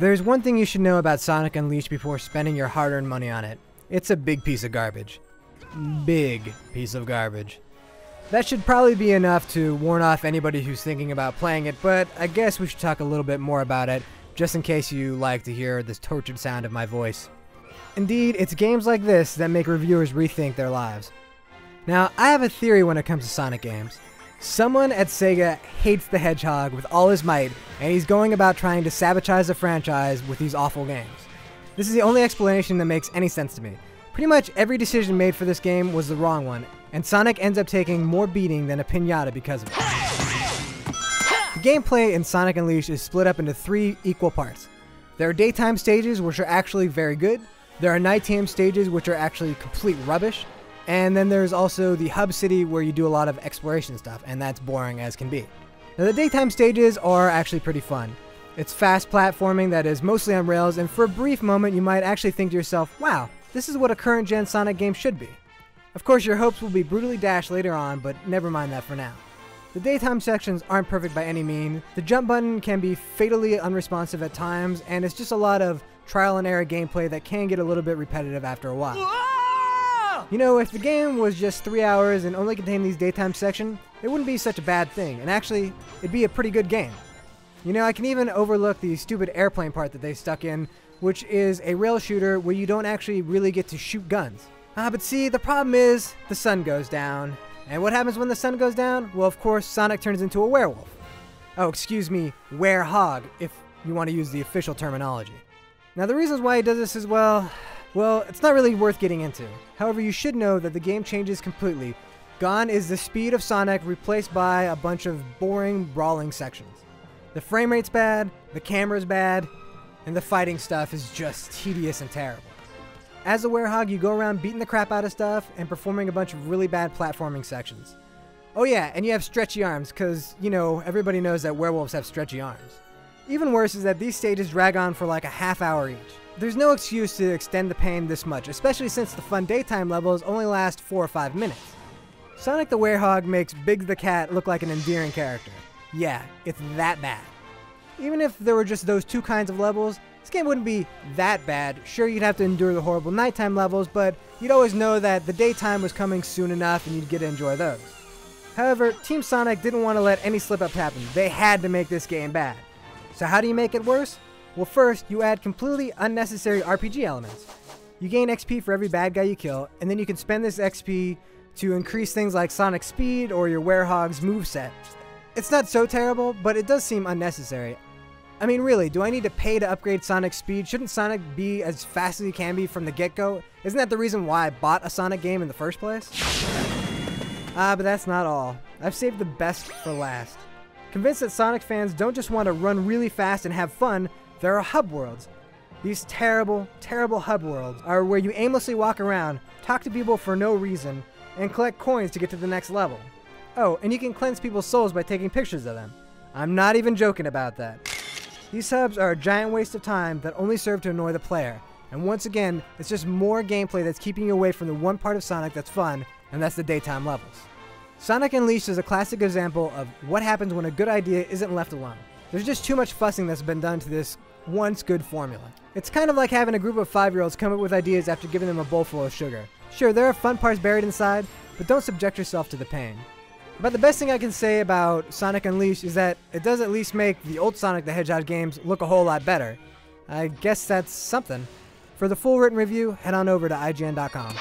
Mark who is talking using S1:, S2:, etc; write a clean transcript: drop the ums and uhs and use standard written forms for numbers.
S1: There's one thing you should know about Sonic Unleashed before spending your hard-earned money on it. It's a big piece of garbage. Big piece of garbage. That should probably be enough to warn off anybody who's thinking about playing it, but I guess we should talk a little bit more about it, just in case you like to hear this tortured sound of my voice. Indeed, it's games like this that make reviewers rethink their lives. Now, I have a theory when it comes to Sonic games. Someone at Sega hates the Hedgehog with all his might, and he's going about trying to sabotage the franchise with these awful games. This is the only explanation that makes any sense to me. Pretty much every decision made for this game was the wrong one, and Sonic ends up taking more beating than a piñata because of it. The gameplay in Sonic Unleashed is split up into 3 equal parts. There are daytime stages which are actually very good, there are nighttime stages which are actually complete rubbish, and then there's also the hub city where you do a lot of exploration stuff, and that's boring as can be. Now the daytime stages are actually pretty fun. It's fast platforming that is mostly on rails, and for a brief moment you might actually think to yourself, wow, this is what a current gen Sonic game should be. Of course your hopes will be brutally dashed later on, but never mind that for now. The daytime sections aren't perfect by any means. The jump button can be fatally unresponsive at times, and it's just a lot of trial and error gameplay that can get a little bit repetitive after a while. You know, if the game was just 3 hours and only contained these daytime sections, it wouldn't be such a bad thing, and actually, it'd be a pretty good game. You know, I can even overlook the stupid airplane part that they stuck in, which is a rail shooter where you don't actually really get to shoot guns. But see, the problem is, the sun goes down. And what happens when the sun goes down? Well, of course, Sonic turns into a werewolf. Oh, excuse me, werehog, if you want to use the official terminology. Now, the reasons why he does this as well, it's not really worth getting into. However, you should know that the game changes completely. Gone is the speed of Sonic, replaced by a bunch of boring, brawling sections. The frame rate's bad, the camera's bad, and the fighting stuff is just tedious and terrible. As a werehog, you go around beating the crap out of stuff and performing a bunch of really bad platforming sections. Oh yeah, and you have stretchy arms, because, you know, everybody knows that werewolves have stretchy arms. Even worse is that these stages drag on for like a half hour each. There's no excuse to extend the pain this much, especially since the fun daytime levels only last 4 or 5 minutes. Sonic the Werehog makes Biggs the Cat look like an endearing character. Yeah, it's that bad. Even if there were just those 2 kinds of levels, this game wouldn't be that bad. Sure, you'd have to endure the horrible nighttime levels, but you'd always know that the daytime was coming soon enough and you'd get to enjoy those. However, Team Sonic didn't want to let any slip-ups happen. They had to make this game bad. So how do you make it worse? Well, first, you add completely unnecessary RPG elements. You gain XP for every bad guy you kill, and then you can spend this XP to increase things like Sonic's speed or your Werehog's moveset. It's not so terrible, but it does seem unnecessary. I mean, really, do I need to pay to upgrade Sonic's speed? Shouldn't Sonic be as fast as he can be from the get-go? Isn't that the reason why I bought a Sonic game in the first place? But that's not all. I've saved the best for last. Convinced that Sonic fans don't just want to run really fast and have fun, there are hub worlds. These terrible, terrible hub worlds are where you aimlessly walk around, talk to people for no reason, and collect coins to get to the next level. Oh, and you can cleanse people's souls by taking pictures of them. I'm not even joking about that. These hubs are a giant waste of time that only serve to annoy the player. And once again, it's just more gameplay that's keeping you away from the one part of Sonic that's fun, and that's the daytime levels. Sonic Unleashed is a classic example of what happens when a good idea isn't left alone. There's just too much fussing that's been done to this once good formula. It's kind of like having a group of 5-year-olds come up with ideas after giving them a bowl full of sugar. Sure, there are fun parts buried inside, but don't subject yourself to the pain. But the best thing I can say about Sonic Unleashed is that it does at least make the old Sonic the Hedgehog games look a whole lot better. I guess that's something. For the full written review, head on over to IGN.com.